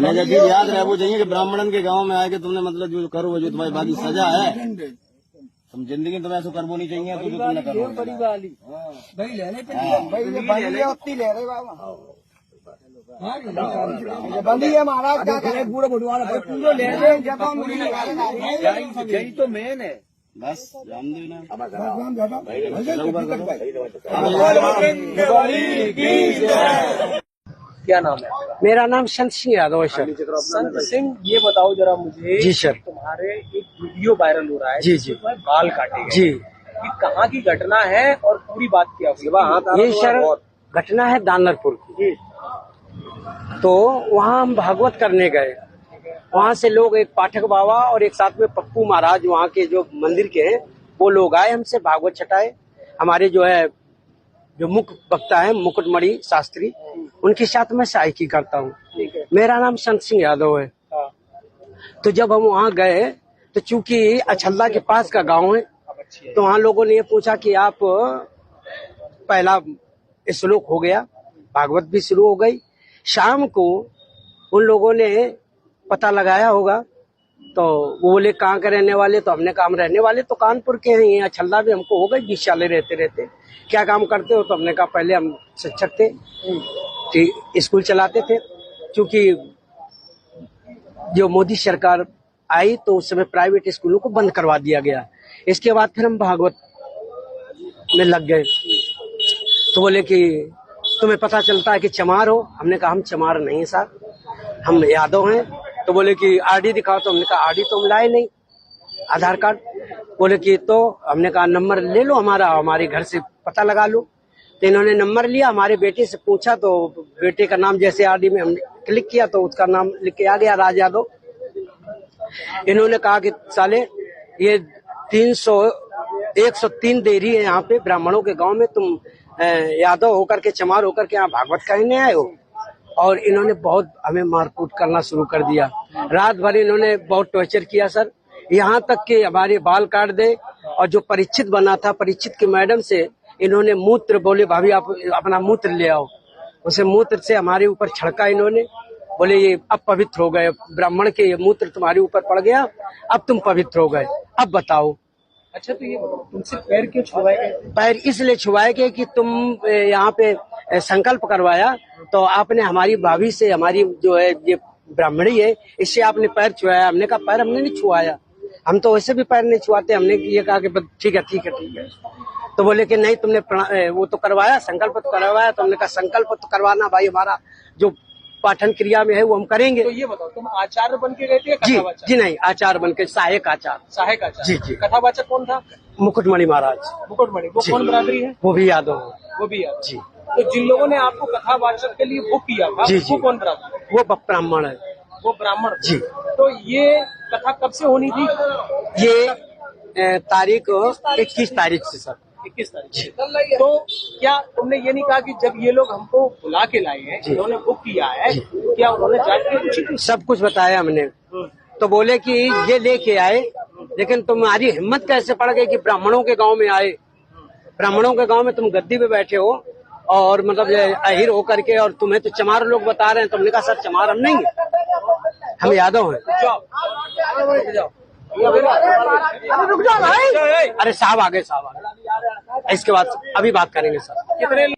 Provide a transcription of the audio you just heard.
जब याद रहे वो चाहिए कि ब्राह्मणन के गांव में आए कि तुमने मतलब जो करो जो तुम्हारी बाकी सजा है तुम जिंदगी तुम्हें ऐसा करबो नहीं चाहिए तो जो तुमने करो बड़ी वाली भाई लेने पे भाई उतनी ले रहे बाबा बंदी है महाराज क्या करे पूरा बुढ़वा पूरा ले रहे जब हम यही तो मेन है बस जान देना क्या नाम है? मेरा नाम संत सिंह यादव है सर। संत सिंह, ये बताओ जरा मुझे। जी सर। तुम्हारे एक वीडियो वायरल हो रहा है जी जी बाल काटे गए। जी, ये कहाँ की घटना है और पूरी बात क्या हुई? ये सर घटना है दानरपुर की। तो वहाँ हम भागवत करने गए, वहाँ से लोग एक पाठक बाबा और एक साथ में पप्पू महाराज वहाँ के जो मंदिर के हैं वो लोग आए, हमसे भागवत छटाए। हमारे जो है जो मुख्य वक्ता है मुकुटमणि शास्त्री, उनके साथ मैं सहायकी करता हूँ। मेरा नाम संत सिंह यादव है। तो जब हम वहाँ गए तो चूंकि अछल्ला के पास का गांव है तो वहाँ लोगों ने ये पूछा कि आप पहला श्लोक हो गया, भागवत भी शुरू हो गई। शाम को उन लोगों ने पता लगाया होगा तो वो बोले कहाँ के रहने वाले, तो हमने कहा हम रहने वाले तो कानपुर के हैं, यहाँ छल्ला भी हमको हो गए 20 साल रहते रहते। क्या काम करते हो? तो हमने कहा पहले हम शिक्षक थे, स्कूल चलाते थे। क्योंकि जो मोदी सरकार आई तो उस समय प्राइवेट स्कूलों को बंद करवा दिया गया। इसके बाद फिर हम भागवत में लग गए। तो बोले कि तुम्हें पता चलता है कि चमार हो? हमने कहा हम चमार नहीं साहब, हम यादव हैं। तो बोले कि आरडी दिखाओ, तो हमने कहा आरडी तो हम लाए नहीं, आधार कार्ड। बोले कि तो हमने कहा नंबर ले लो हमारा, हमारे घर से पता लगा लो। तो इन्होंने नंबर लिया, हमारे बेटे से पूछा तो बेटे का नाम जैसे आरडी में हमने क्लिक किया तो उसका नाम लिख के आ गया राज यादव। इन्होंने कहा कि साले ये 103 देरी है यहाँ पे ब्राह्मणों के गांव में, तुम यादव होकर के चमार होकर के यहाँ भागवत कहने आए हो। और इन्होंने बहुत हमें मारकूट करना शुरू कर दिया। रात भर इन्होंने बहुत टॉर्चर किया सर, यहाँ तक कि हमारे बाल काट दे। और जो परीक्षित बना था, परीक्षित की मैडम से इन्होंने मूत्र, बोले भाभी आप अपना मूत्र ले आओ, उसे मूत्र से हमारे ऊपर छड़का इन्होंने। बोले ये अब पवित्र हो गए, ब्राह्मण के ये मूत्र तुम्हारे ऊपर पड़ गया, अब तुम पवित्र हो गए, अब बताओ। अच्छा, तो ये तुमसे पैर क्यों छुआए गए? पैर इसलिए छुआए गए कि तुम यहाँ पे संकल्प करवाया तो आपने हमारी भाभी से, हमारी जो है ये ब्राह्मणी है, इससे आपने पैर छुआया। हमने कहा पैर हमने नहीं छुआया, हम तो वैसे भी पैर नहीं छुआते। हमने ये कहा कि ठीक है ठीक है ठीक है। तो बोले कि नहीं तुमने वो तो करवाया, संकल्प तो करवाया। तो हमने कहा संकल्प तो करवाना भाई, हमारा जो पाठन क्रिया में है वो हम करेंगे। तो ये बताओ, तुम आचार्य बन के गए थे? जी जी नहीं, आचार्य बन के, सहायक आचार्य। सहायक आचार्य? जी जी। कथावाचक कौन था? मुकुटमणि महाराज। मुकुटमणि, वो कौन बरादरी है? वो भी यादव। वो भी यादव जी। तो जिन लोगों ने आपको कथावाचक के लिए बुक किया था, जी वो कौन बरादरी? वो ब्राह्मण है। वो ब्राह्मण जी। तो ये कथा कब से होनी थी? ये तारीख 21 तारीख से सर। 21 तारीख। तो क्या तुमने ये नहीं कहा कि जब ये लोग हमको बुला के लाए हैं, इन्होंने बुक किया है, क्या उन्होंने जांच की? सब कुछ बताया हमने। तो बोले कि ये लेके आए, लेकिन तुम्हारी हिम्मत कैसे पड़ गई कि ब्राह्मणों के गांव में आए, ब्राह्मणों के गांव में तुम गद्दी पे बैठे हो और मतलब अहिर होकर के, और तुम्हें तो चमार लोग बता रहे हैं। तुमने कहा सर चमार हम नहीं है, हम यादव हैं। रुक जाओ भाई। अरे साहब आ गए, साहब आ गए, इसके बाद अभी बात करेंगे सर।